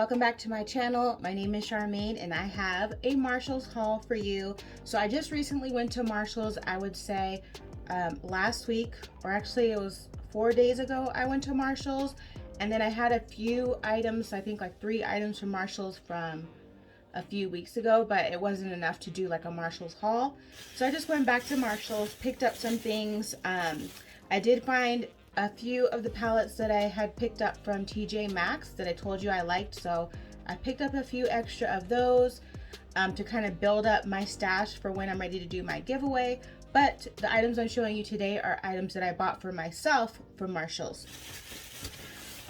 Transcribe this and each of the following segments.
welcome back to my channel. My name is Charmaine and I have a Marshalls haul for you. So I just recently went to Marshalls, I would say last week, or actually it was 4 days ago I went to Marshalls, and then I had a few items, I think like 3 items from Marshalls from a few weeks ago, but it wasn't enough to do like a Marshalls haul. So I just went back to Marshalls, picked up some things. I did find a few of the palettes that I had picked up from TJ Maxx that I told you I liked, so I picked up a few extra of those to kind of build up my stash for when I'm ready to do my giveaway. But the items I'm showing you today are items that I bought for myself from Marshalls.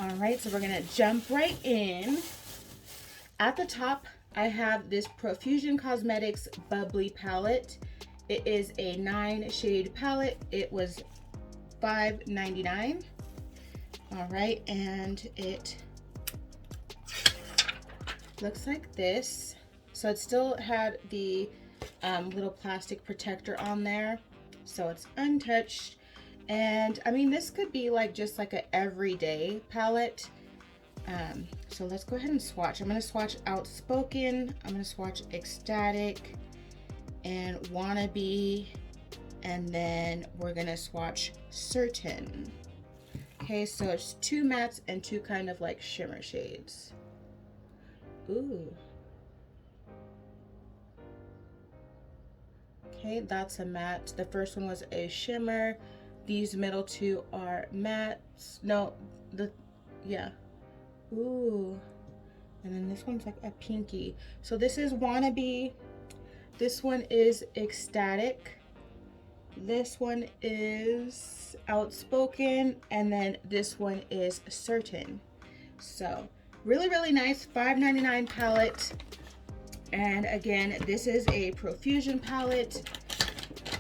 Alright, so we're gonna jump right in. At the top I have this Profusion Cosmetics Bubbly palette. It is a 9-shade palette. It was $5.99. All right, and it looks like this. So it still had the little plastic protector on there, so it's untouched. And I mean, this could be like just like a everyday palette. So let's go ahead and swatch. I'm gonna swatch Outspoken, I'm gonna swatch Ecstatic and Wannabe, and then we're gonna swatch Certain. Okay, so it's 2 mattes and 2 kind of like shimmer shades. Ooh. Okay, that's a matte. The first one was a shimmer. These middle 2 are mattes. No, yeah. Ooh. And then this one's like a pinky. So this is Wannabe. This one is Ecstatic. This one is Outspoken, and then this one is Certain. So really nice $5.99 palette. And again, this is a Profusion palette.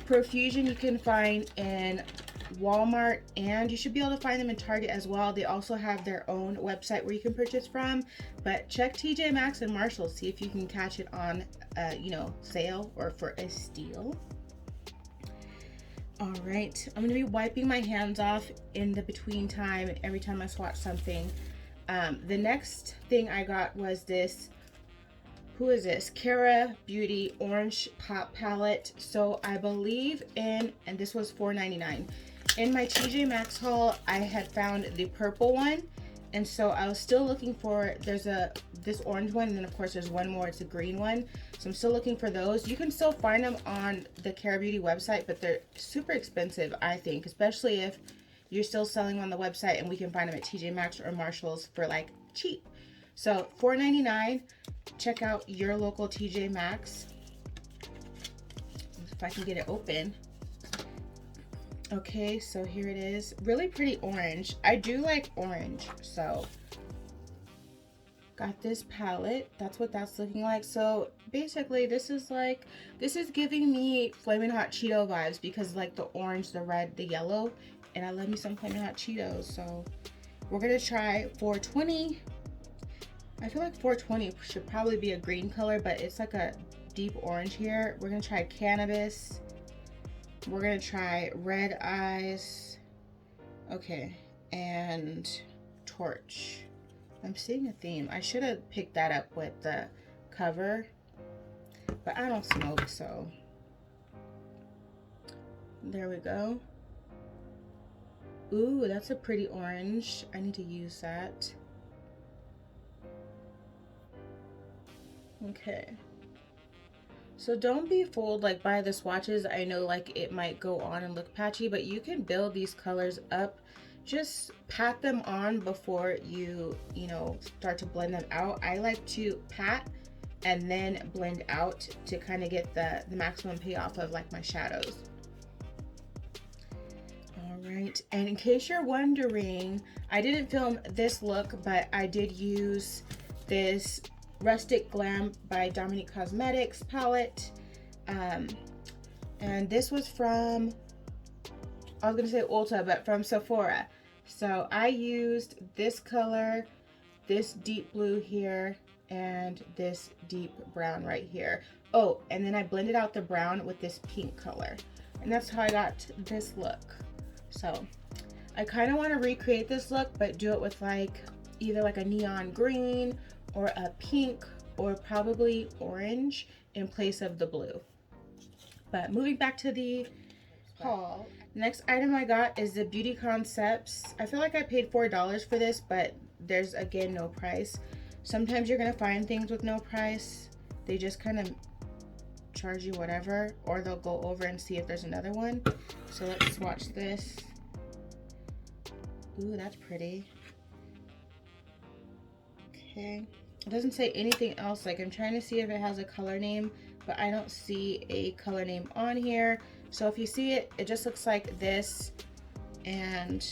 Profusion you can find in Walmart, and you should be able to find them in Target as well. They also have their own website where you can purchase from, but check TJ Maxx and Marshalls, see if you can catch it on sale or for a steal. All right, I'm gonna be wiping my hands off in the between time every time I swatch something. The next thing I got was this, who is this? Kara Beauty Orange Pop Palette. So I believe and this was $4.99. In my TJ Maxx haul, I had found the purple one, and so I was still looking for, there's this orange one, and then of course there's one more, it's a green one. So I'm still looking for those. You can still find them on the Kara Beauty website, but they're super expensive, I think, especially if you're still selling on the website, and we can find them at TJ Maxx or Marshalls for like cheap. So $4.99. Check out your local TJ Maxx. If I can get it open. Okay, so here it is. Really pretty orange. I do like orange, so got this palette. That's what that's looking like. So basically this is giving me Flamin' Hot Cheeto vibes, because like the orange, the red, the yellow, and I love me some Flamin' Hot Cheetos. So we're gonna try 420. I feel like 420 should probably be a green color, but it's like a deep orange here. We're gonna try Cannabis. We're gonna try Red Eyes. Okay, and Torch. I'm seeing a theme. I should have picked that up with the cover, but I don't smoke, so there we go. Ooh, that's a pretty orange. I need to use that. Okay, so don't be fooled like by the swatches. I know like it might go on and look patchy, but you can build these colors up. Just pat them on before you start to blend them out. I like to pat and then blend out to kind of get the maximum payoff of like my shadows. All right, and in case you're wondering, I didn't film this look, but I did use this Rustic Glam by Dominique Cosmetics palette, and this was from, I was gonna say Ulta, but from Sephora. So I used this color, this deep blue here, and this deep brown right here. Oh, and then I blended out the brown with this pink color, and that's how I got this look. So I kind of want to recreate this look, but do it with like either like a neon green or a pink or probably orange in place of the blue. But moving back to the haul, next item I got is the Beauty Concepts. I feel like I paid $4 for this, but there's again no price. Sometimes you're gonna find things with no price. They just kind of charge you whatever, or they'll go over and see if there's another one. So let's swatch this. Ooh, that's pretty. Okay, it doesn't say anything else. Like, I'm trying to see if it has a color name, but I don't see a color name on here. So if you see it, it just looks like this, and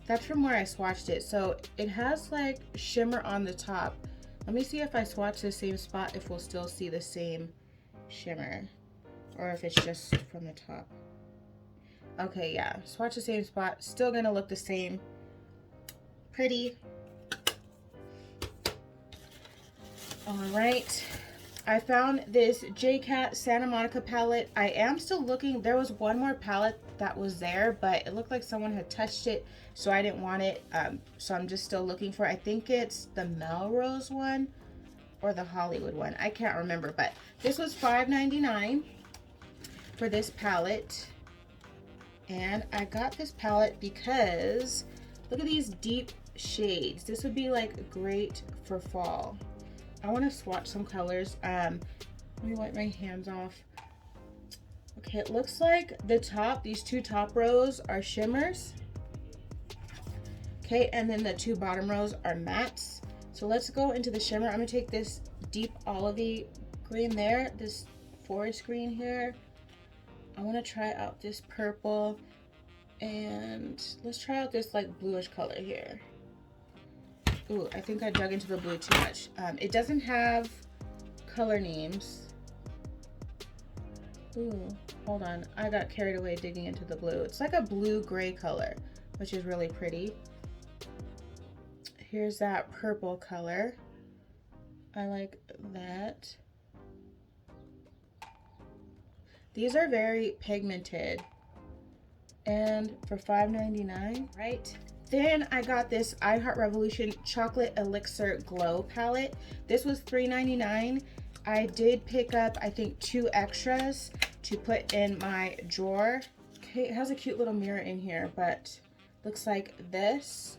that's from where I swatched it. So it has like shimmer on the top. Let me see if I swatch the same spot, if we'll still see the same shimmer, or if it's just from the top. Okay, yeah, swatch the same spot, still gonna look the same. Pretty. All right, I found this JCat Santa Monica palette. I am still looking. There was one more palette that was there, but it looked like someone had touched it, so I didn't want it. So I'm just still looking for, I think it's the Melrose one or the Hollywood one. I can't remember, but this was $5.99 for this palette. And I got this palette because look at these deep shades. This would be like great for fall. I want to swatch some colors. Let me wipe my hands off. Okay, it looks like the top, these two top rows are shimmers. Okay, and then the two bottom rows are mattes. So let's go into the shimmer. I'm gonna take this deep olivey green there, this forest green here. I want to try out this purple, and let's try out this like bluish color here. Ooh, I think I dug into the blue too much. It doesn't have color names. Ooh, hold on. I got carried away digging into the blue. It's like a blue-gray color, which is really pretty. Here's that purple color. I like that. These are very pigmented. And for $5.99, right? Then I got this I Heart Revolution Chocolate Elixir Glow palette. This was $3.99. I did pick up, I think, 2 extras to put in my drawer. Okay, it has a cute little mirror in here, but looks like this.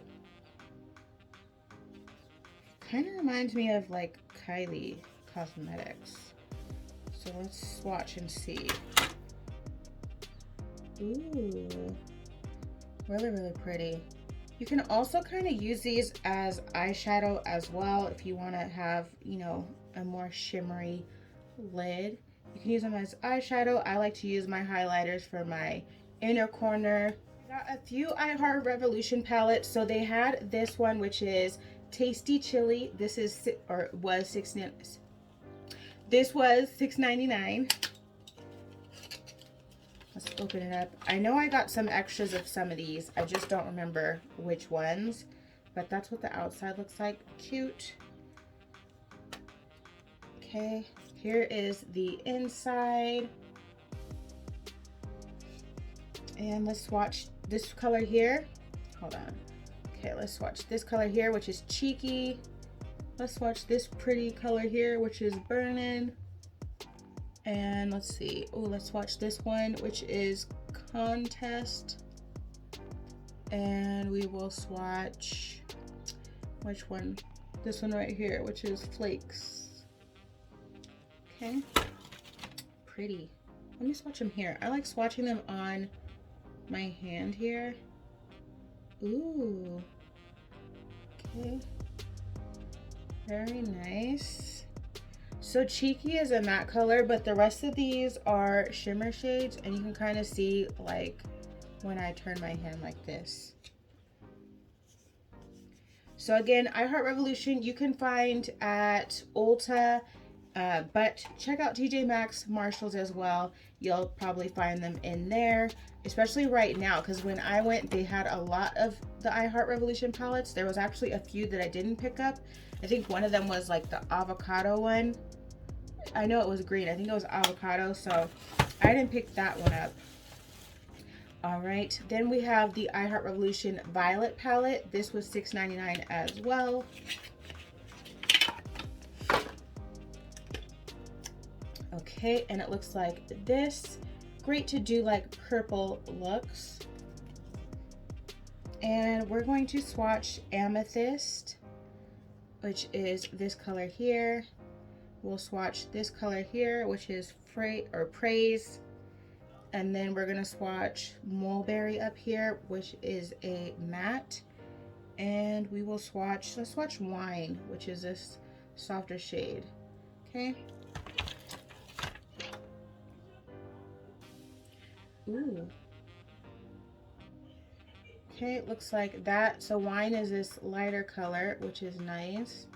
Kind of reminds me of like Kylie Cosmetics. So let's swatch and see. Ooh, really, really pretty. You can also kind of use these as eyeshadow as well if you want to have, you know, a more shimmery lid. You can use them as eyeshadow. I like to use my highlighters for my inner corner. I got a few I Heart Revolution palettes. So they had this one, which is Tasty Chili. This is, or was $6.99. Let's open it up. I know I got some extras of some of these. I just don't remember which ones, but that's what the outside looks like. Cute. Okay, here is the inside. And let's swatch this color here. Hold on. Okay, let's swatch this color here, which is Cheeky. Let's swatch this pretty color here, which is Burnin'. And let's see. Oh, let's swatch this one, which is Contest. And we will swatch, which one? This one right here, which is Flakes. Okay. Pretty. Let me swatch them here. I like swatching them on my hand here. Ooh. Okay. Very nice. So Cheeky is a matte color, but the rest of these are shimmer shades, and you can kind of see like when I turn my hand like this. So again, I Heart Revolution you can find at Ulta, but check out TJ Maxx, Marshalls as well. You'll probably find them in there, especially right now, because when I went, they had a lot of the I Heart Revolution palettes. There was actually a few that I didn't pick up. I think one of them was like the avocado one. I know it was green. I think it was avocado, so I didn't pick that one up. All right, then we have the I Heart Revolution Violet palette. This was $6.99 as well. Okay, and it looks like this. Great to do like purple looks. And we're going to swatch Amethyst, which is this color here. We'll swatch this color here, which is Praise. And then we're gonna swatch Mulberry up here, which is a matte. And we will swatch, let's swatch Wine, which is this softer shade. Okay. Ooh. Okay, it looks like that. So Wine is this lighter color, which is nice.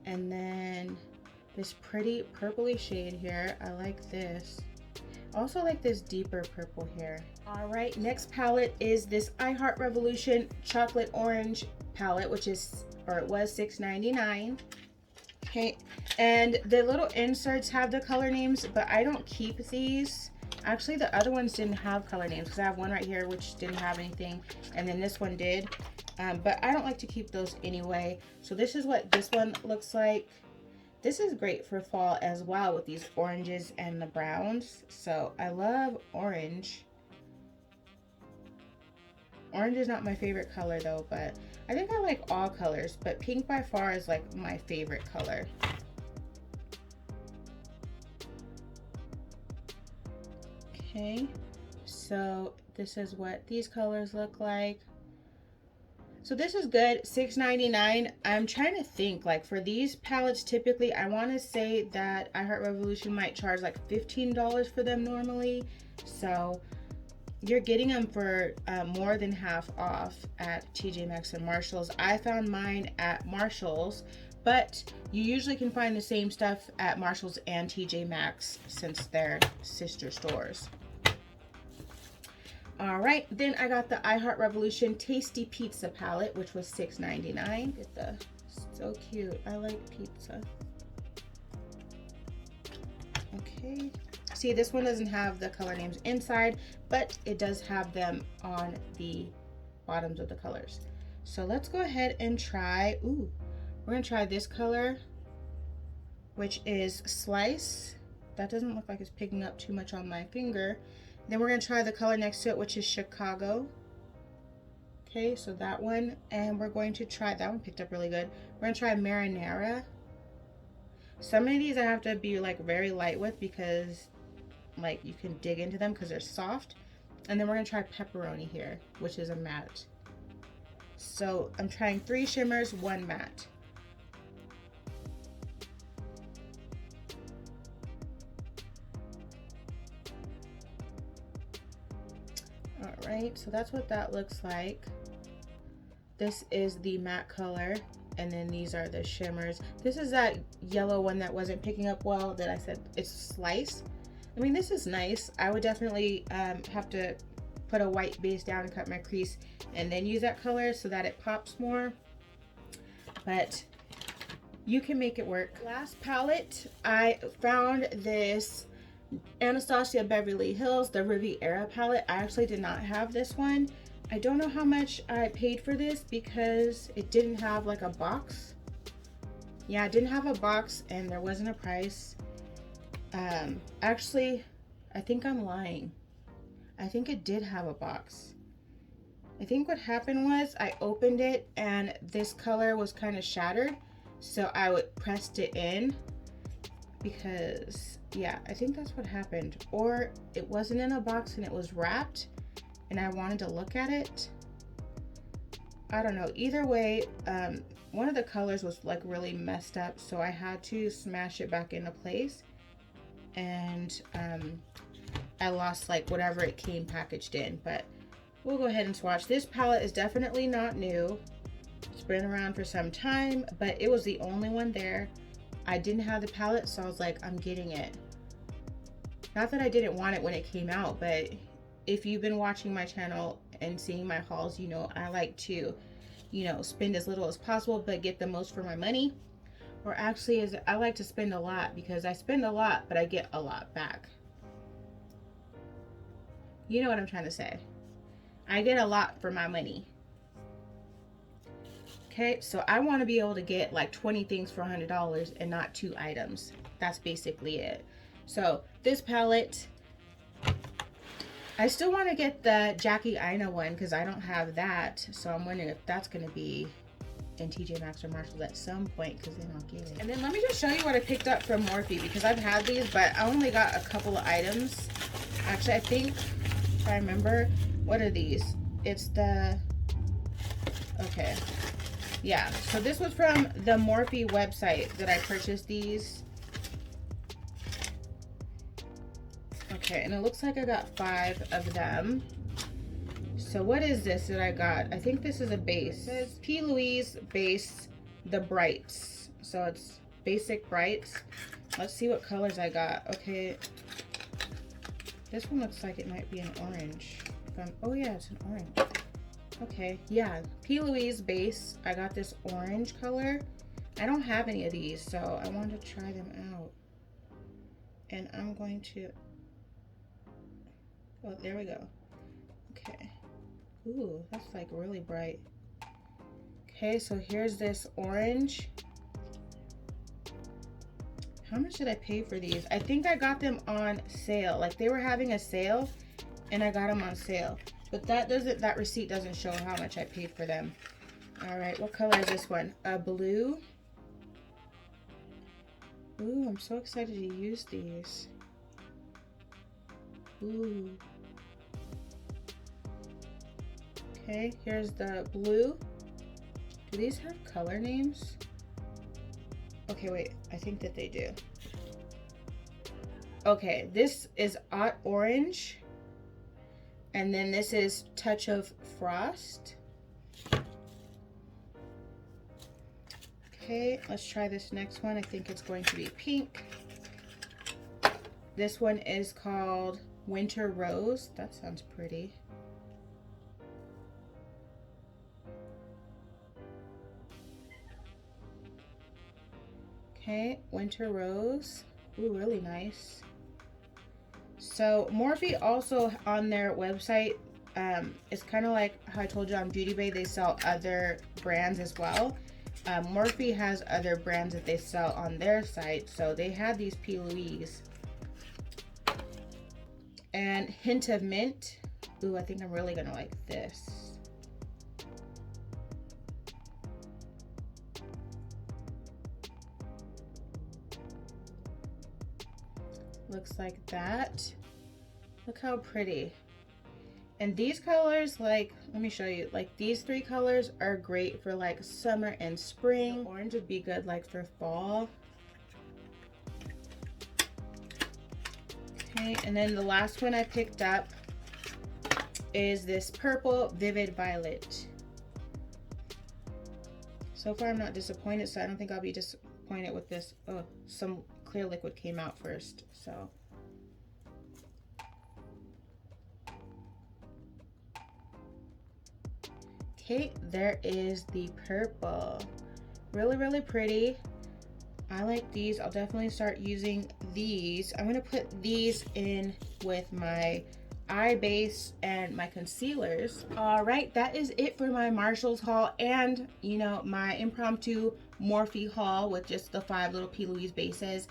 And then this pretty purpley shade here. I like this. Also like this deeper purple here. All right, next palette is this I Heart Revolution Chocolate Orange palette, which is, or it was $6.99. Okay, and the little inserts have the color names, but I don't keep these. Actually, the other ones didn't have color names because I have one right here which didn't have anything, and then this one did. But I don't like to keep those anyway. So this is what this one looks like. This is great for fall as well with these oranges and the browns. So I love orange. Orange is not my favorite color though, but I think I like all colors, but pink by far is like my favorite color. Okay, so this is what these colors look like. So this is good, $6.99. I'm trying to think, like for these palettes, typically I want to say that I Heart Revolution might charge like $15 for them normally. So you're getting them for more than half off at TJ Maxx and Marshalls. I found mine at Marshalls, but you usually can find the same stuff at Marshalls and TJ Maxx since they're sister stores. All right, then I got the I Heart Revolution Tasty Pizza palette, which was $6.99. Get the, so cute. I like pizza. Okay. See, this one doesn't have the color names inside, but it does have them on the bottoms of the colors. So let's go ahead and try, ooh, we're gonna try this color, which is Slice. That doesn't look like it's picking up too much on my finger. Then we're gonna try the color next to it, which is Chicago. Okay, so that one, and we're going to try, that one picked up really good. We're gonna try Marinara. Some of these I have to be like very light with because like you can dig into them because they're soft. And then we're gonna try Pepperoni here, which is a matte. So I'm trying 3 shimmers, 1 matte. All right, so that's what that looks like. This is the matte color, and then these are the shimmers. This is that yellow one that wasn't picking up well that I said it's Slice. I mean, this is nice. I would definitely have to put a white base down and cut my crease and then use that color so that it pops more. But you can make it work. Last palette, I found this Anastasia Beverly Hills, the Riviera palette. I actually did not have this one. I don't know how much I paid for this because it didn't have like a box. Yeah, it didn't have a box and there wasn't a price. Actually, I think I'm lying. I think it did have a box. I think what happened was I opened it and this color was kind of shattered. So I pressed it in because, yeah, I think that's what happened. Or it wasn't in a box and it was wrapped and I wanted to look at it. I don't know. Either way, one of the colors was like really messed up. So I had to smash it back into place. And I lost like whatever it came packaged in. But we'll go ahead and swatch. This palette is definitely not new. It's been around for some time, but it was the only one there. I didn't have the palette, so I was like, I'm getting it. Not that I didn't want it when it came out, but if you've been watching my channel and seeing my hauls, you know I like to, you know, spend as little as possible but get the most for my money. Or actually, I like to spend a lot because I spend a lot, but I get a lot back. You know what I'm trying to say. I get a lot for my money. Okay, so I want to be able to get like 20 things for $100 and not 2 items. That's basically it. So this palette, I still want to get the Jackie Aina one because I don't have that. So I'm wondering if that's going to be in TJ Maxx or Marshalls at some point, because then I'll get it. And then let me just show you what I picked up from Morphe, because I've had these, but I only got a couple of items. Actually, I think, if I remember, what are these? It's the, okay. Yeah, so this was from the Morphe website that I purchased these. Okay, and it looks like I got 5 of them. So what is this that I got? I think this is a base. It says P. Louise Base, the Brights. So it's basic brights. Let's see what colors I got. Okay, this one looks like it might be an orange. Oh yeah, it's an orange. Okay, yeah, P. Louise Base. I got this orange color. I don't have any of these, so I wanted to try them out. And I'm going to, oh, there we go. Okay. Ooh, that's like really bright. Okay, so here's this orange. How much did I pay for these? I think I got them on sale. Like they were having a sale and I got them on sale. But that receipt doesn't show how much I paid for them. All right, what color is this one? A blue. Ooh, I'm so excited to use these. Ooh. Okay, here's the blue. Do these have color names? Okay, wait, I think that they do. Okay, this is Hot Orange. And then this is Touch of Frost. Okay, let's try this next one. I think it's going to be pink. This one is called Winter Rose. That sounds pretty. Okay, Winter Rose. Ooh, really nice. So Morphe also on their website, it's kind of like how I told you on Beautybay, they sell other brands as well. Morphe has other brands that they sell on their site. So they had these P. Louise. And Hint of Mint. Ooh, I think I'm really gonna like this. Looks like that. Look how pretty. And these colors, like, let me show you, like these 3 colors are great for like summer and spring. Orange would be good like for fall. Okay, and then the last one I picked up is this purple Vivid Violet. So far I'm not disappointed, so I don't think I'll be disappointed with this. Oh, some clear liquid came out first, so. Okay, there is the purple. Really, really pretty. I like these. I'll definitely start using these. I'm gonna put these in with my eye base and my concealers. All right, that is it for my Marshalls haul and, you know, my impromptu Morphe haul with just the 5 little P. Louise bases.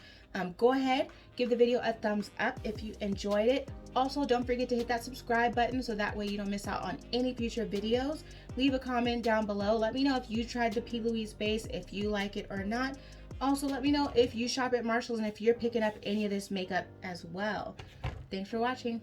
Go ahead, give the video a thumbs up if you enjoyed it. Also, don't forget to hit that subscribe button so that way you don't miss out on any future videos. Leave a comment down below. Let me know if you tried the P. Louise base, if you like it or not. Also, let me know if you shop at Marshalls and if you're picking up any of this makeup as well. Thanks for watching.